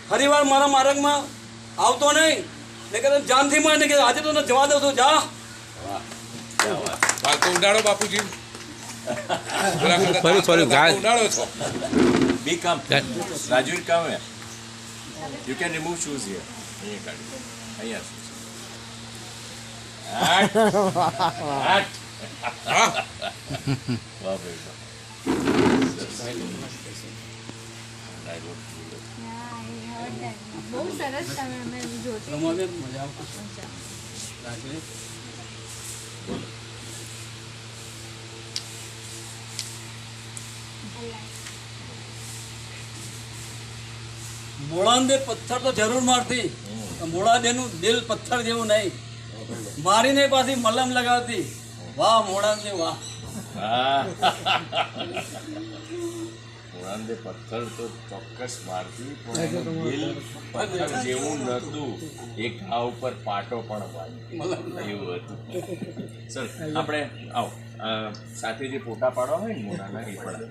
ફરી વાર મારા માર્ગમાં આવતો નહીં, ને કે જાનથી મળે ને કે આજે તો જવા દઉં છું, જા. બાલ તો ઉડાડો બાપુજી. ફરી ઉડાડો છો. Be come. Raju, come here. You can remove shoes here. Here, કાઢી. અહીંયા shoes. At. વાહ ભાઈ વાહ. બહુ સરસ તમે અમે જોતી રમવા મજા આવશે. રાજવી મોળાને પથ્થર તો જરૂર મારતી, મોળા દેનું દિલ પથ્થર જેવું નહીં, મારીને પાછી મલમ લગાવતી. વાહ મોળાને વાહ. મોરાંદે પથ્થર તો ચોક્કસ મારતી, પણ એનું દિલ પથ્થર જેવું નહોતું, એ ઘા ઉપર પાટો પણ વાગ્યો એવું હતું. સર આપણે આવો સાથે જે ફોટા પાડવા હોય ને મોરાના એ પણ